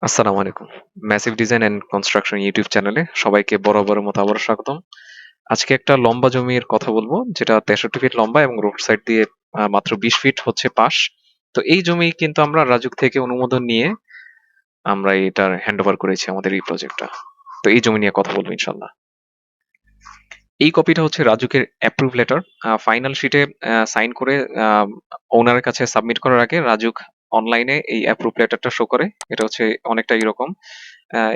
আসসালামু আলাইকুম। Massive design and construction YouTube চ্যানেলে সবাইকে বরাবরের মতো আবারও স্বাগতম। আজকে একটা লম্বা জমির কথা বলবো যেটা 63 ফিট লম্বা এবং রোড সাইড দিয়ে মাত্র 20 ফিট হচ্ছে পাশ। তো এই জমি কিন্তু আমরা রাজুক থেকে অনুমোদন নিয়ে আমরা এটার হ্যান্ডওভার করেছি আমাদের এই প্রজেক্টটা। তো এই জমি নিয়ে কথা বলবো ইনশাল্লাহ। এই কপিটা হচ্ছে রাজুকের অ্যাপ্রুভ লেটার। ফাইনাল শিটে সাইন করে ওনারের কাছে সাবমিট করার আগে রাজুক অনলাইনে এই অ্যাপ্রুভ লেটারটা শো করে। এটা হচ্ছে অনেকটা এরকম।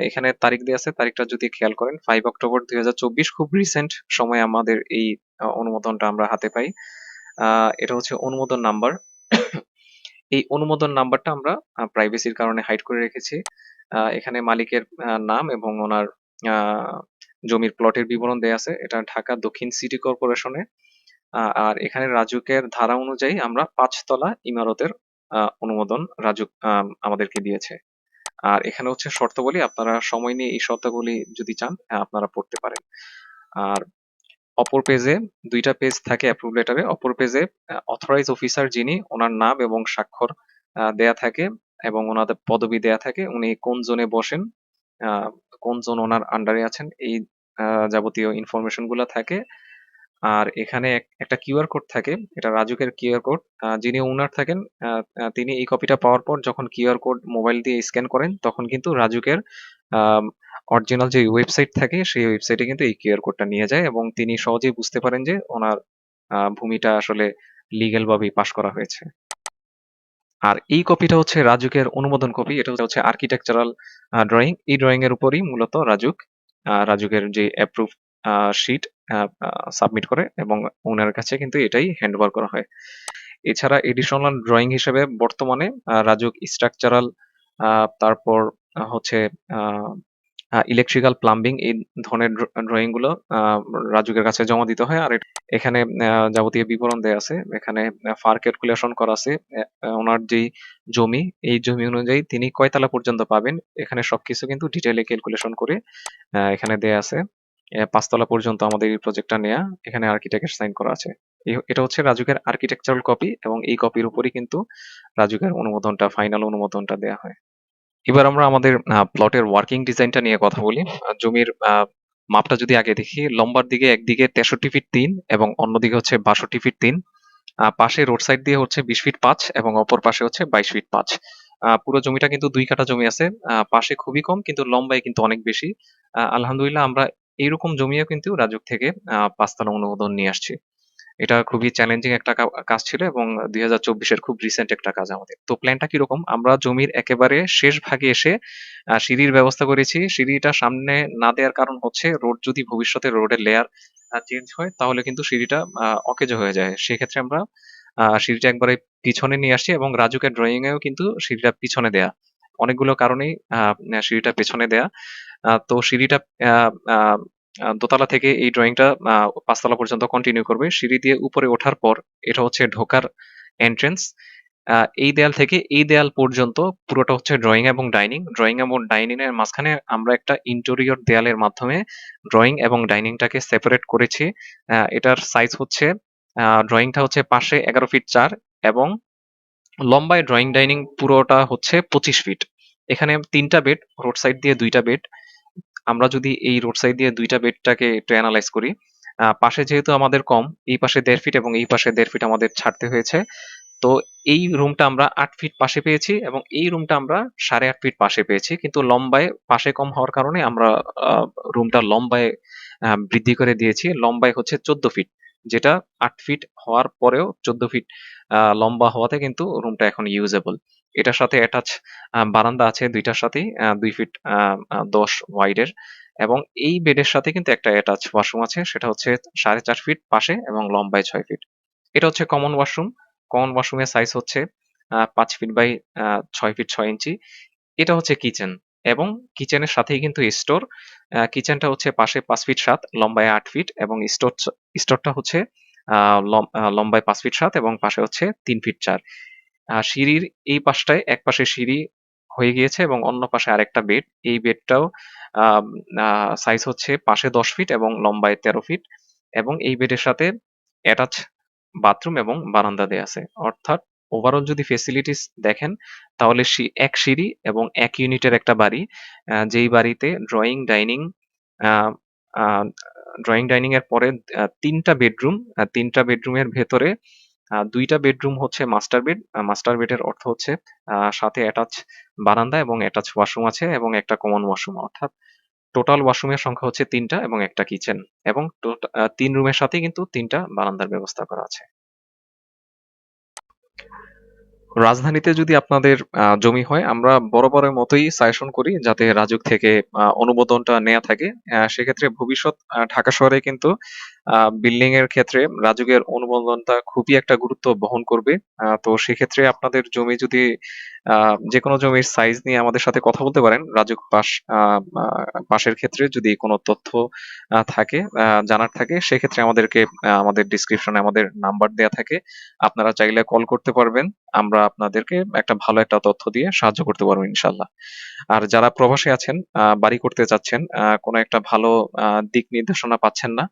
এখানে তারিখ দেয়া আছে। তারিখটা যদি খেয়াল করেন 5 অক্টোবর 2024, খুব রিসেন্ট সময়ে আমাদের এই অনুমোদনটা আমরা হাতে পাই। এটা হচ্ছে অনুমোদন নাম্বার। এই অনুমোদন নাম্বারটা আমরা প্রাইভেসির কারণে হাইড করে রেখেছি। এখানে মালিকের নাম এবং ওনার আ জমির প্লটের বিবরণ দেয়া আছে। এটা ঢাকা দক্ষিণ সিটি কর্পোরেশনে। আর এখানে রাজুকের ধারা অনুযায়ী আমরা ৫ তলা ইমারতের অনুমোদন রাজুক আমাদেরকে দিয়েছে। আর এখানে হচ্ছে শর্তাবলী, আপনারা সময় নিয়ে এই শর্তাবলী যদি চান আপনারা পড়তে পারেন। আর অপর পেজে ২ টা পেজ থাকে অ্যাপ্রুভ লেটারে। অপর পেজে অথরাইজ অফিসার যিনি ওনার নাম এবং স্বাক্ষর দেয়া থাকে এবং ওনাদের পদবি দেয়া থাকে। উনি কোন জোনে বসেন, আ কোন জোন ওনার আন্ডারে আছেন, এই যাবতীয় ইনফরমেশন গুলা থাকে। আর এখানে একটা কিউআর কোড থাকে। এটা রাজুকের কিউআর কোড। যিনি ওনার থাকেন আ আ তিনি এই কপিটা পাওয়ার পর যখন কিউআর কোড মোবাইল দিয়ে স্ক্যান করেন তখন কিন্তু রাজুকের আম অরিজিনাল যে ওয়েবসাইট থাকে সেই ওয়েবসাইটে কিন্তু এই কিউআর কোডটা নিয়ে যায় এবং তিনি সহজেই বুঝতে পারেন যে ওনার ভূমিটা আসলে লিগ্যাল ভাবেই পাস করা হয়েছে। আর এই কপিটা হচ্ছে রাজুকের অনুমোদন কপি। এটা হচ্ছে আর্কিটেকচারাল ড্রইং। এই ড্রইং এর উপরই মূলত রাজুকের যে অ্যাপ্রুভ আ শিট আ আ সাবমিট করে এবং ওনার কাছে কিন্তু এটাই হ্যান্ডওভার করা হয়। এছাড়া এডিশনাল ড্রইং হিসেবে বর্তমানে রাজুক স্ট্রাকচারাল, আ তারপর হচ্ছে আ আ ইলেকট্রিক্যাল, প্লাম্বিং এই ধরনের ড্রইং গুলো রাজুকের কাছে জমা দিতে হয়। আর এখানে যাবতীয় বিবরণ দেয়া আছে। এখানে ফার ক্যালকুলেশন করা আছে। ওনার যেই জমি, এই জমি অনুযায়ী তিনি কয়তলা পর্যন্ত পাবেন, এখানে সবকিছু কিন্তু ডিটেইলে ক্যালকুলেশন করে এখানে দেয়া আছে। ৫ তলা পর্যন্ত আমাদের এই প্রজেক্টটা নেয়া। এখানে আর্কিটেক্টের সাইন করা আছে। এটা হচ্ছে রাজুকের আর্কিটেকচারাল কপি এবং এই কপির উপরই কিন্তু রাজুকের অনুমোদনটা, ফাইনাল অনুমোদনটা দেয়া হয়। এবার আমরা আমাদের প্লটের ওয়ার্কিং ডিজাইনটা নিয়ে কথা বলি। জমির মাপটা যদি আগে দেখি, লম্বার দিকে একদিকে 63 ফিট ৩ এবং অন্যদিকে হচ্ছে ৬২ ফিট ৩। পাশে রোড সাইড দিয়ে হচ্ছে ২০ ফিট ৫ এবং অপর পাশে হচ্ছে ২২ ফিট ৫। পুরো জমিটা কিন্তু ২ কাঠা জমি আছে। পাশে খুবই কম কিন্তু লম্বায় কিন্তু অনেক বেশি। আলহামদুলিল্লাহ আমরা এইরকম জমিও কিন্তু রাজুক থেকে ৫ তলা অনুমোদন নিয়ে আসছি। এটা খুবই চ্যালেঞ্জিং একটা কাজ ছিল এবং ২০২৪ এর খুব রিসেন্ট একটা কাজ আমাদের। তো প্ল্যানটা কিরকম? আমরা জমির একেবারে শেষ ভাগে এসে সিঁড়ির ব্যবস্থা করেছি। সিঁড়িটা সামনে না দেওয়ার কারণ হচ্ছে রোড যদি ভবিষ্যতে রোডের লেয়ার চেঞ্জ হয় তাহলে কিন্তু সিঁড়িটা অকেজো হয়ে যায়। সেক্ষেত্রে আমরা সিঁড়িটা একবারে পিছনে নিয়ে আসছি এবং রাজুকের ড্রইং এও কিন্তু সিঁড়িটা পিছনে দেয়া। অনেকগুলো কারণেই সিঁড়িটা পেছনে দেয়া। তো সিঁড়িটা আ আ দোতলা থেকে এই ড্রইংটা ৫ তলা পর্যন্ত কন্টিনিউ করবে। সিঁড়ি দিয়ে উপরে ওঠার পর এটা হচ্ছে ঢোকার এন্ট্রান্স। এই দেয়াল থেকে এই দেয়াল পর্যন্ত পুরোটা হচ্ছে ড্রইং এবং ডাইনিং। ড্রইং এবং ডাইনিং এর মাঝখানে আমরা একটা ইন্টেরিয়র দেয়ালের মাধ্যমে ড্রইং এবং ডাইনিংটাকে সেপারেট করেছি। এটার সাইজ হচ্ছে, ড্রইংটা হচ্ছে পাশে ১১ ফিট ৪ এবং লম্বায় ড্রইং ডাইনিং পুরোটা হচ্ছে ২৫ ফিট। এখানে ৩ টা বেড, রোড সাইড দিয়ে ২ টা বেড। আমরা যদি এই রোড সাইড দিয়ে ২ টা বেডটাকে একটু এনালাইজ করি, পাশে যেহেতু আমাদের কম, এই পাশে ১.৫ ফিট এবং এই পাশে ১.৫ ফিট আমাদের ছাড়তে হয়েছে। তো এই রুমটা আমরা ৮ ফিট পাশে পেয়েছি এবং এই রুমটা আমরা ৮.৫ ফিট পাশে পেয়েছি। কিন্তু লম্বায় পাশে কম হওয়ার কারণে আমরা আ রুমটা লম্বায় বৃদ্ধি করে দিয়েছি। লম্বায় হচ্ছে ১৪ ফিট। যেটা ৮ ফিট হওয়ার পরেও ১৪ ফিট লম্বা হওয়াতে কিন্তু রুমটা এখন ইউজেবল। এটার সাথে অ্যাটাচ বারান্দা আছে ২ টার সাথেই, ২ ফিট আ আ ১০ ওয়াইডের এবং এই বেডের সাথে কিন্তু একটা অ্যাটাচ ওয়াশরুম আছে। সেটা হচ্ছে ৪.৫ ফিট পাশে এবং লম্বায় ৬ ফিট। এটা হচ্ছে কমন ওয়াশরুম। কমন ওয়াশরুমের সাইজ হচ্ছে ৫ ফিট বাই ৬ ফিট ৬ ইঞ্চি। এটা হচ্ছে কিচেন এবং কিচেনের সাথেই কিন্তু স্টোর। কিচেনটা হচ্ছে পাশে ৫ ফিট ৭, লম্বায় ৮ ফিট এবং স্টোরটা হচ্ছে আ লম্বায় ৫ ফিট ৭ এবং পাশে হচ্ছে ৩ ফিট ৪। সিঁড়ির এই পাশটায় একপাশে সিঁড়ি হয়ে গিয়েছে এবং অন্য পাশে আরেকটা বেড। এই বেডটাও আম আ সাইজ হচ্ছে পাশে ১০ ফিট এবং লম্বায় ১৩ ফিট এবং এই বেডের সাথে অ্যাটাচ বাথরুম এবং বারান্দা দেয়া আছে। অর্থাৎ ওভারঅল যদি ফেসিলিটিস দেখেন তাহলে এক সিঁড়ি এবং ১ ইউনিটের একটা বাড়ি। যেই বাড়িতে আ আ ড্রইং ডাইনিং এর পরে ৩ টা বেডরুম, ৩ টা বেডরুমের ভেতরে ২ টা বেডরুম হচ্ছে মাস্টার বেড। মাস্টার বেডের অর্থ হচ্ছে সাথে অ্যাটাচ বারান্দা এবং অ্যাটাচ ওয়াশরুম আছে এবং একটা কমন ওয়াশরুম। অর্থাৎ টোটাল ওয়াশরুমের সংখ্যা হচ্ছে ৩ টা এবং একটা কিচেন এবং ৩ রুমের সাথেই কিন্তু ৩ টা বারান্দার ব্যবস্থা করা আছে। রাজধানীতে যদি আপনাদের জমি হয়, আমরা বরাবরের মতোই সাজেশন করি যাতে রাজুক থেকে অনুমোদনটা নেয়া থাকে। সেক্ষেত্রে ভবিষ্যৎ ঢাকা শহরে কিন্তু বিল্ডিং এর ক্ষেত্রে রাজুকের অনুমোদনটা খুবই একটা গুরুত্ব বহন করবে। তো সেক্ষেত্রে আপনাদের জমি যদি আ যেকোনো জমির সাইজ নিয়ে আমাদের সাথে কথা বলতে পারেন। রাজুক আ আ পাশের ক্ষেত্রে যদি কোনো তথ্য থাকে, জানার থাকে সেক্ষেত্রে আমাদেরকে আমাদের ডেসক্রিপশনে আমাদের নাম্বার দেয়া থাকে। আপনারা চাইলে কল করতে পারবেন। আমরা আপনাদেরকে ভালো একটা তথ্য দিয়ে সাহায্য করতে পারবো ইনশাআল্লাহ। আর যারা প্রবাসে আছেন, বাড়ি করতে চাচ্ছেন, কোনো একটা ভালো দিক নির্দেশনা পাচ্ছেন না,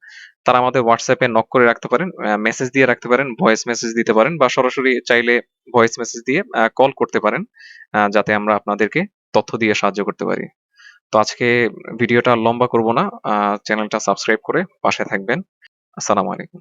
তারা আমাদের WhatsApp এ নক করে রাখতে পারেন, মেসেজ দিয়ে রাখতে পারেন, ভয়েস মেসেজ দিতে পারেন বা সরাসরি চাইলে ভয়েস মেসেজ দিয়ে কল করতে পারেন। যাতে আমরা আপনাদেরকে তথ্য দিয়ে সাহায্য করতে পারি। তো আজকে ভিডিওটা আর লম্বা করব না। চ্যানেলটা সাবস্ক্রাইব করে পাশে থাকবেন। আসসালামু আলাইকুম।